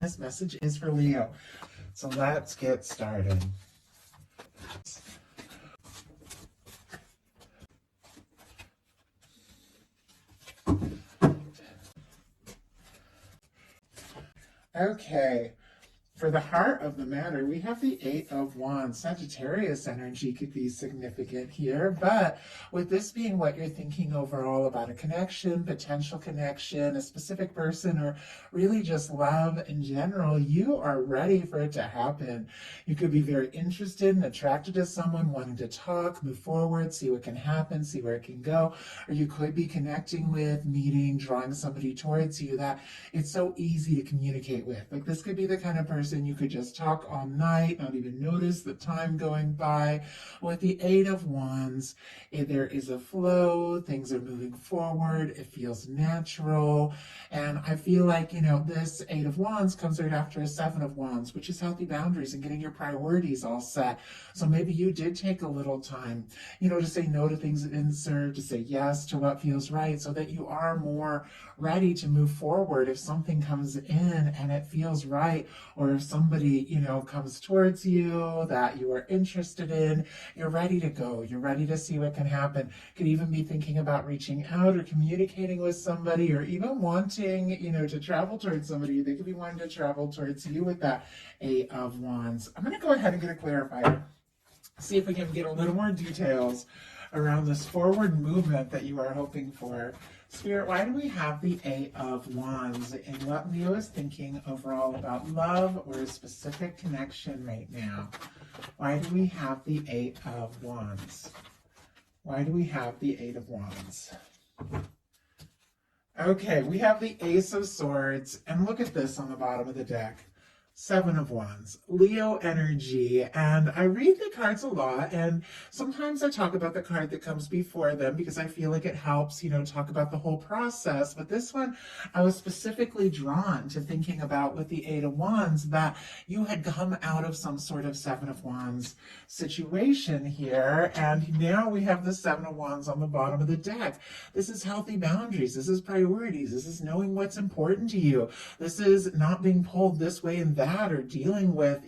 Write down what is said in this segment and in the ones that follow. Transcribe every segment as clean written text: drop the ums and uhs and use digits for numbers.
This message is for Leo. So let's get started. Okay. For the heart of the matter, we have the Eight of Wands. Sagittarius energy could be significant here, but with this being what you're thinking overall about a connection, potential connection, a specific person, or really just love in general, you are ready for it to happen. You could be very interested and attracted to someone, wanting to talk, move forward, see what can happen, see where it can go, or you could be connecting with, meeting, drawing somebody towards you that it's so easy to communicate with. Like this could be the kind of person you could just talk all night, not even notice the time going by. With the Eight of Wands, there is a flow, things are moving forward, it feels natural, and I feel like, this Eight of Wands comes right after a Seven of Wands, which is healthy boundaries and getting your priorities all set. So maybe you did take a little time, to say no to things that didn't serve, to say yes to what feels right, so that you are more ready to move forward if something comes in and it feels right, or if somebody, comes towards you that you are interested in, you're ready to go. You're ready to see what can happen. Could even be thinking about reaching out or communicating with somebody, or even wanting, to travel towards somebody. They could be wanting to travel towards you with that Eight of Wands. I'm going to go ahead and get a clarifier. See if we can get a little more details around this forward movement that you are hoping for. Spirit, why do we have the Eight of Wands and what Leo is thinking overall about love or a specific connection right now? Why do we have the Eight of Wands? Why do we have the Eight of Wands? Okay, we have the Ace of Swords, and look at this on the bottom of the deck. Seven of Wands, Leo energy, and I read the cards a lot, and sometimes I talk about the card that comes before them because I feel like it helps, talk about the whole process. But this one, I was specifically drawn to thinking about with the Eight of Wands that you had come out of some sort of Seven of Wands situation here, and now we have the Seven of Wands on the bottom of the deck. This is healthy boundaries. This is priorities. This is knowing what's important to you. This is not being pulled this way and that, or dealing with,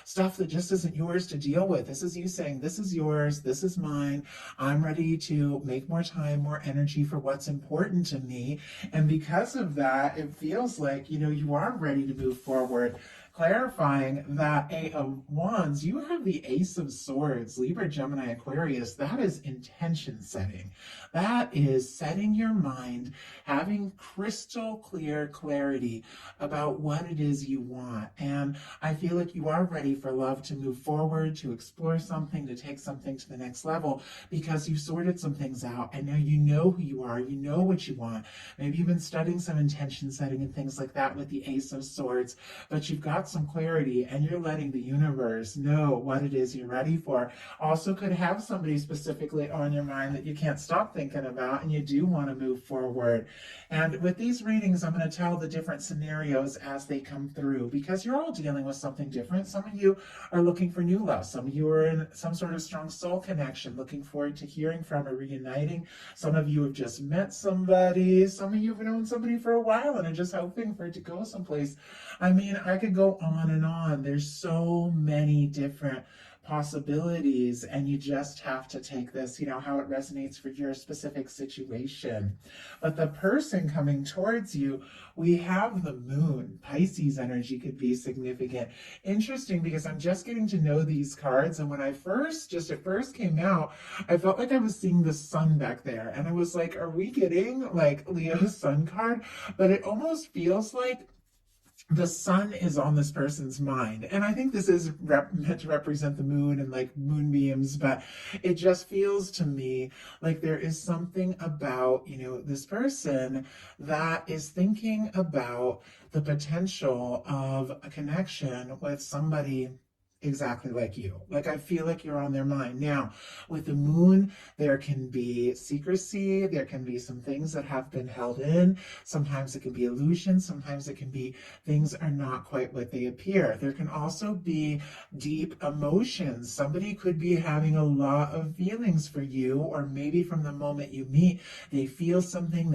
stuff that just isn't yours to deal with. This is you saying, this is yours, this is mine. I'm ready to make more time, more energy for what's important to me. And because of that, it feels like, you are ready to move forward. Clarifying that Eight of Wands, you have the Ace of Swords, Libra, Gemini, Aquarius. That is intention setting. That is setting your mind, having crystal clear clarity about what it is you want. And I feel like you are ready for love to move forward, to explore something, to take something to the next level, because you've sorted some things out and now you know who you are, you know what you want. Maybe you've been studying some intention setting and things like that with the Ace of Swords, but you've got some clarity and you're letting the universe know what it is you're ready for. Also could have somebody specifically on your mind that you can't stop thinking about and you do want to move forward. And with these readings, I'm going to tell the different scenarios as they come through, because you're all dealing with something different. Some of you are looking for new love. Some of you are in some sort of strong soul connection, looking forward to hearing from or reuniting. Some of you have just met somebody. Some of you have known somebody for a while and are just hoping for it to go someplace. I mean, I could go on and on. There's so many different possibilities, and you just have to take this, how it resonates for your specific situation. But the person coming towards you, we have the moon. Pisces energy could be significant. Interesting, because I'm just getting to know these cards, and when it first came out, I felt like I was seeing the sun back there, and I was like, are we getting like Leo's sun card? But it almost feels like the sun is on this person's mind. And I think this is meant to represent the moon and like moonbeams, but it just feels to me like there is something about, this person that is thinking about the potential of a connection with somebody exactly like you. Like, I feel like you're on their mind. Now, with the moon, there can be secrecy, there can be some things that have been held in. Sometimes it can be illusion, sometimes it can be things are not quite what they appear. There can also be deep emotions. Somebody could be having a lot of feelings for you, or maybe from the moment you meet, they feel something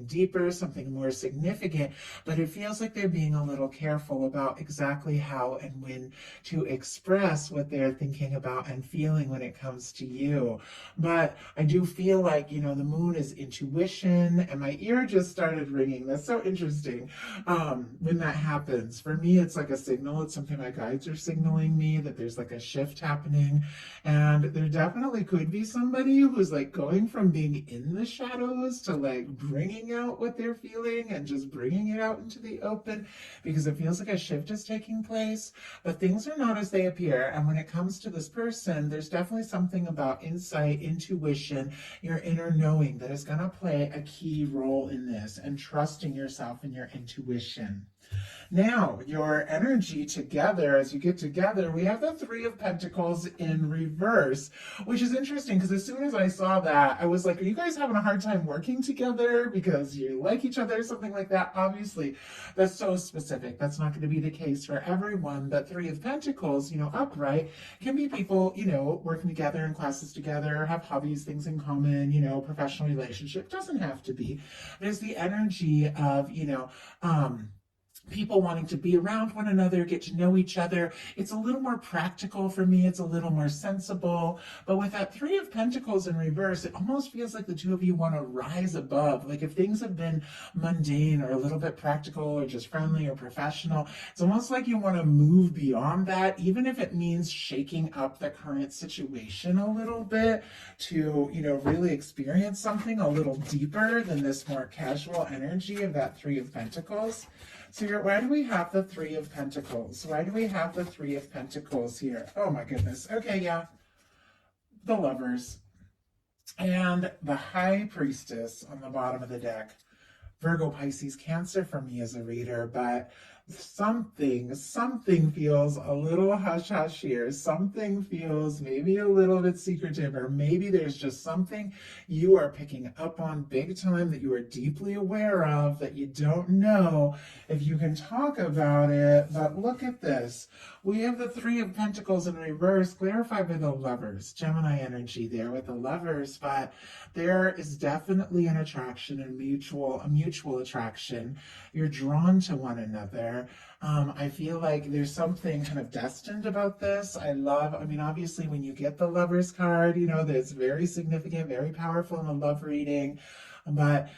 deeper, something more significant, but it feels like they're being a little careful about exactly how and when to express what they're thinking about and feeling when it comes to you. But I do feel like, the moon is intuition, and my ear just started ringing. That's so interesting. When that happens, for me, it's like a signal. It's something my guides are signaling me that there's like a shift happening. And there definitely could be somebody who's like going from being in the shadows to like bringing out what they're feeling and just bringing it out into the open, because it feels like a shift is taking place. But things are not as they appear. And when it comes to this person, there's definitely something about insight, intuition, your inner knowing that is going to play a key role in this, and trusting yourself and your intuition. Now, your energy together, as you get together, we have the Three of Pentacles in reverse, which is interesting because as soon as I saw that, I was like, are you guys having a hard time working together because you like each other, something like that? Obviously, that's so specific. That's not going to be the case for everyone. But Three of Pentacles, upright, can be people, working together in classes together, have hobbies, things in common, professional relationship. Doesn't have to be. There's the energy of, people wanting to be around one another, get to know each other. It's a little more practical for me. It's a little more sensible. But with that Three of Pentacles in reverse, it almost feels like the two of you want to rise above. Like if things have been mundane or a little bit practical or just friendly or professional, it's almost like you want to move beyond that, even if it means shaking up the current situation a little bit to, really experience something a little deeper than this more casual energy of that Three of Pentacles. So why do we have the Three of Pentacles? Why do we have the Three of Pentacles here? Oh my goodness. Okay, yeah. The Lovers. And the High Priestess on the bottom of the deck. Virgo, Pisces, Cancer for me as a reader, but something feels a little hush hush here. Something feels maybe a little bit secretive, or maybe there's just something you are picking up on big time that you are deeply aware of that you don't know if you can talk about it. But look at this. We have the Three of Pentacles in reverse, clarified by the Lovers. Gemini energy there with the Lovers, but there is definitely an attraction, a mutual attraction. You're drawn to one another. I feel like there's something kind of destined about this. Obviously, when you get the Lovers card, that's very significant, very powerful in a love reading. But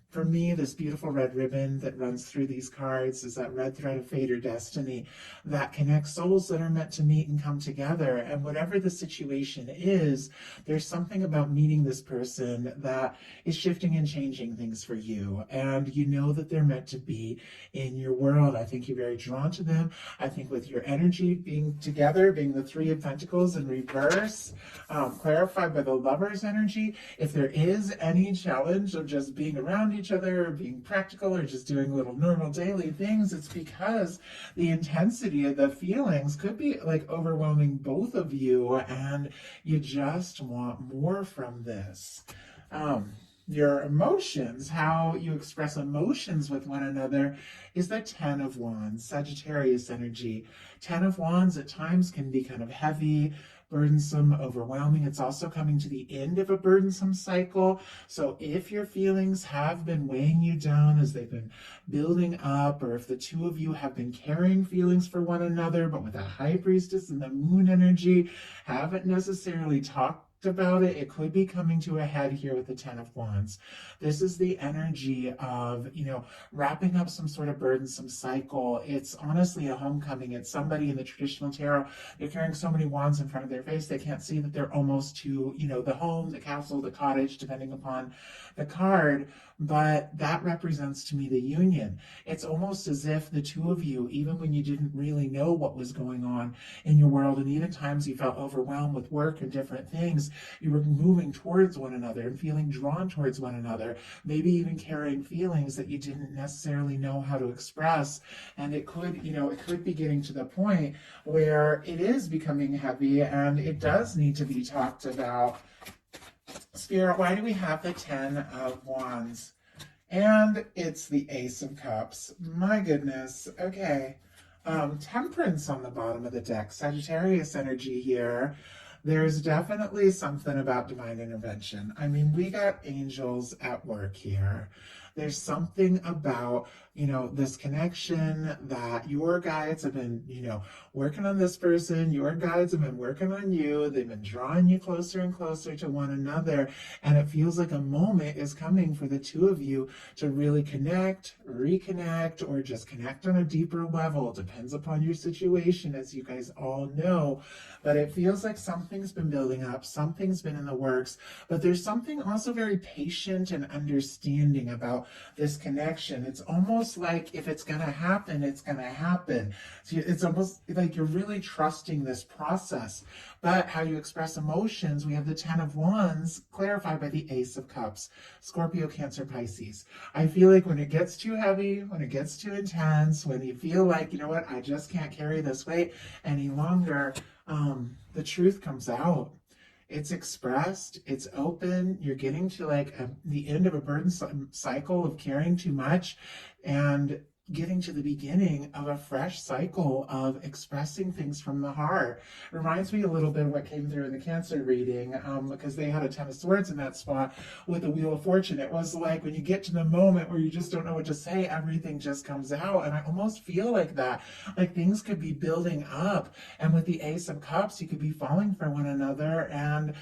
for me, this beautiful red ribbon that runs through these cards is that red thread of fate or destiny that connects souls that are meant to meet and come together. And whatever the situation is, there's something about meeting this person that is shifting and changing things for you. And you know that they're meant to be in your world. I think you're very drawn to them. I think with your energy being together, being the Three of Pentacles in reverse, clarified by the Lover's energy, if there is any challenge of just being around each other, or being practical, or just doing little normal daily things, it's because the intensity of the feelings could be like overwhelming both of you, and you just want more from this. Your emotions, how you express emotions with one another, is the Ten of Wands, Sagittarius energy. Ten of Wands at times can be kind of heavy, burdensome, overwhelming. It's also coming to the end of a burdensome cycle. So if your feelings have been weighing you down as they've been building up, or if the two of you have been carrying feelings for one another, but with a High Priestess and the Moon energy, haven't necessarily talked about it, it could be coming to a head here with the Ten of Wands. This is the energy of, wrapping up some sort of burdensome cycle. It's honestly a homecoming. It's somebody in the traditional tarot, they're carrying so many wands in front of their face, they can't see that they're almost to, the home, the castle, the cottage, depending upon the card. but that represents to me the union. It's almost as if the two of you, even when you didn't really know what was going on in your world, and even times you felt overwhelmed with work and different things, you were moving towards one another and feeling drawn towards one another, maybe even carrying feelings that you didn't necessarily know how to express. And it could, it could be getting to the point where it is becoming heavy and it does need to be talked about. Spirit, why do we have the 10 of Wands? And it's the Ace of Cups. My goodness. Okay. Temperance on the bottom of the deck. Sagittarius energy here. There's definitely something about divine intervention. I mean, we got angels at work here. There's something about, this connection that your guides have been, working on this person. Your guides have been working on you. They've been drawing you closer and closer to one another. And it feels like a moment is coming for the two of you to really connect, reconnect, or just connect on a deeper level. It depends upon your situation, as you guys all know. But it feels like something's been building up. Something's been in the works. But there's something also very patient and understanding about this connection. It's almost like if it's going to happen, it's going to happen. So it's almost like you're really trusting this process. But how you express emotions, we have the 10 of Wands clarified by the Ace of Cups. Scorpio, Cancer, Pisces. I feel like when it gets too heavy, when it gets too intense, when you feel like, you know what, I just can't carry this weight any longer, the truth comes out. It's expressed, it's open, you're getting to the end of a burdensome cycle of carrying too much and getting to the beginning of a fresh cycle of expressing things from the heart. It reminds me a little bit of what came through in the Cancer reading, because they had a 10 of Swords in that spot with the Wheel of Fortune. It was like when you get to the moment where you just don't know what to say, everything just comes out. And I almost feel like that, like things could be building up. And with the Ace of Cups, you could be falling for one another. And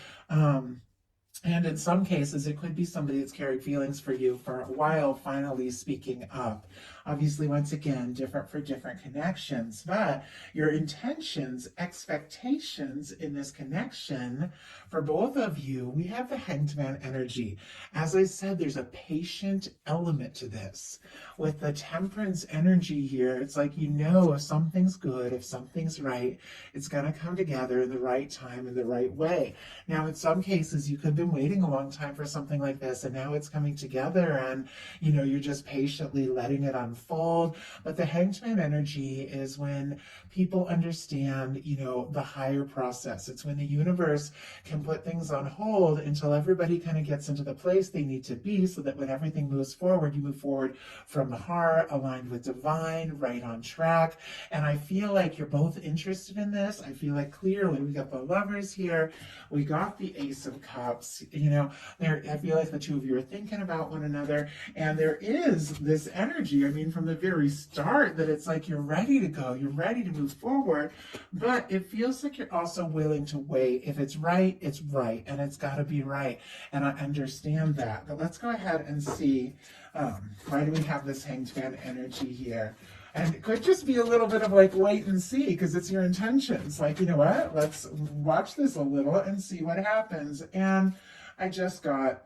in some cases, it could be somebody that's carried feelings for you for a while, finally speaking up. Obviously, once again, different for different connections, but your intentions, expectations in this connection for both of you, we have the Hanged Man energy. As I said, there's a patient element to this. With the Temperance energy here, it's like, if something's good, if something's right, it's going to come together in the right time, in the right way. Now, in some cases, you could have been waiting a long time for something like this, and now it's coming together, and you're just patiently letting it unfold. But the Hanged Man energy is when people understand, the higher process. It's when the universe can put things on hold until everybody kind of gets into the place they need to be, so that when everything moves forward, you move forward from the heart, aligned with divine, right on track. And I feel like you're both interested in this. I feel like clearly we got the Lovers here, we got the Ace of Cups. I feel like the two of you are thinking about one another, and there is this energy, from the very start, that it's like you're ready to go, you're ready to move forward, but it feels like you're also willing to wait. If it's right, it's right, and it's got to be right, and I understand that. But let's go ahead and see, why do we have this Hanged Man energy here? And it could just be a little bit of wait and see, because it's your intentions. Let's watch this a little and see what happens. And I just got,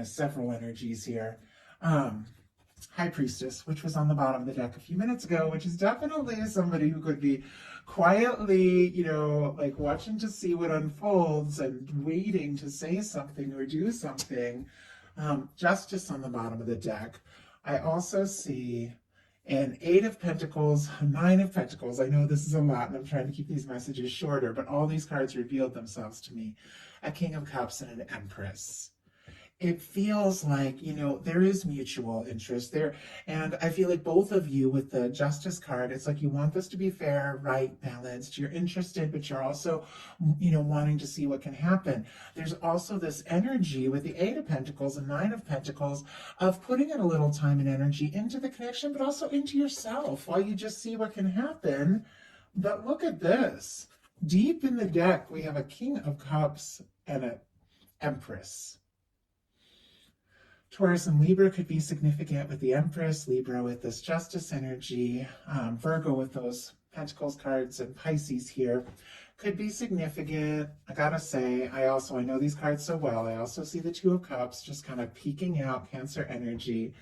several energies here. High Priestess, which was on the bottom of the deck a few minutes ago, which is definitely somebody who could be quietly, watching to see what unfolds and waiting to say something or do something. Justice on the bottom of the deck. I also see an 8 of Pentacles, 9 of Pentacles. I know this is a lot, and I'm trying to keep these messages shorter, but all these cards revealed themselves to me. A King of Cups and an Empress. It feels like, there is mutual interest there. And I feel like both of you with the Justice card, it's like you want this to be fair, right, balanced. You're interested, but you're also, wanting to see what can happen. There's also this energy with the 8 of Pentacles and 9 of Pentacles of putting in a little time and energy into the connection, but also into yourself while you just see what can happen. But look at this. Deep in the deck, we have a King of Cups and an Empress. Taurus and Libra could be significant with the Empress, Libra with this Justice energy, Virgo with those Pentacles cards, and Pisces here could be significant. I gotta say, I know these cards so well. I also see the Two of Cups just kind of peeking out Cancer energy.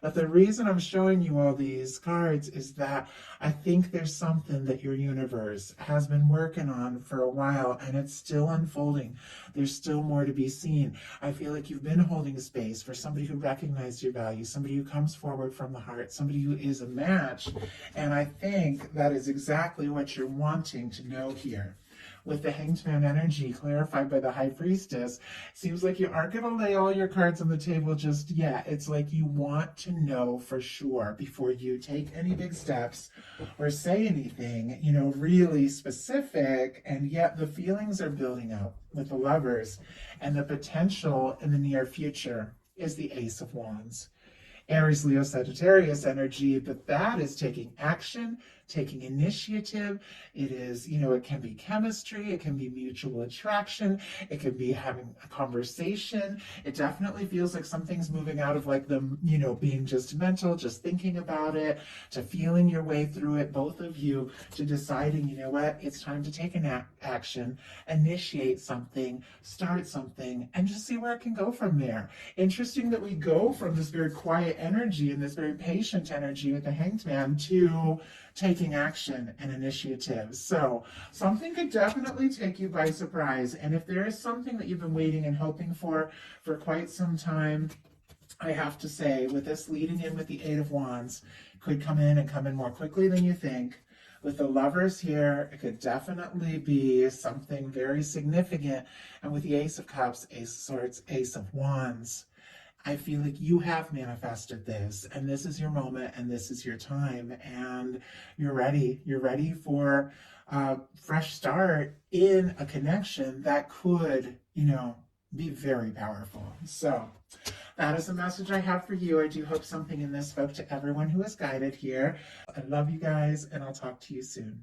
But the reason I'm showing you all these cards is that I think there's something that your universe has been working on for a while and it's still unfolding. There's still more to be seen. I feel like you've been holding space for somebody who recognized your value, somebody who comes forward from the heart, somebody who is a match. And I think that is exactly what you're wanting to know here. With the Hanged Man energy clarified by the High Priestess, seems like you aren't going to lay all your cards on the table just yet. It's like you want to know for sure before you take any big steps or say anything, really specific. And yet the feelings are building up with the Lovers, and the potential in the near future is the Ace of Wands. Aries, Leo, Sagittarius energy, but that is taking action, taking initiative. It is, it can be chemistry, it can be mutual attraction, it can be having a conversation. It definitely feels like something's moving out of like the, being just mental, just thinking about it, to feeling your way through it, both of you, to deciding, what, it's time to take an action, initiate something, start something, and just see where it can go from there. Interesting that we go from this very quiet energy and this very patient energy with the Hanged Man to taking action and initiative. So something could definitely take you by surprise. And if there is something that you've been waiting and hoping for quite some time, I have to say, with this leading in with the Eight of Wands, could come in more quickly than you think. With the Lovers here, it could definitely be something very significant. And with the Ace of Cups, Ace of Swords, Ace of Wands, I feel like you have manifested this, and this is your moment, and this is your time, and you're ready. You're ready for a fresh start in a connection that could, be very powerful. So that is the message I have for you. I do hope something in this spoke to everyone who is guided here. I love you guys, and I'll talk to you soon.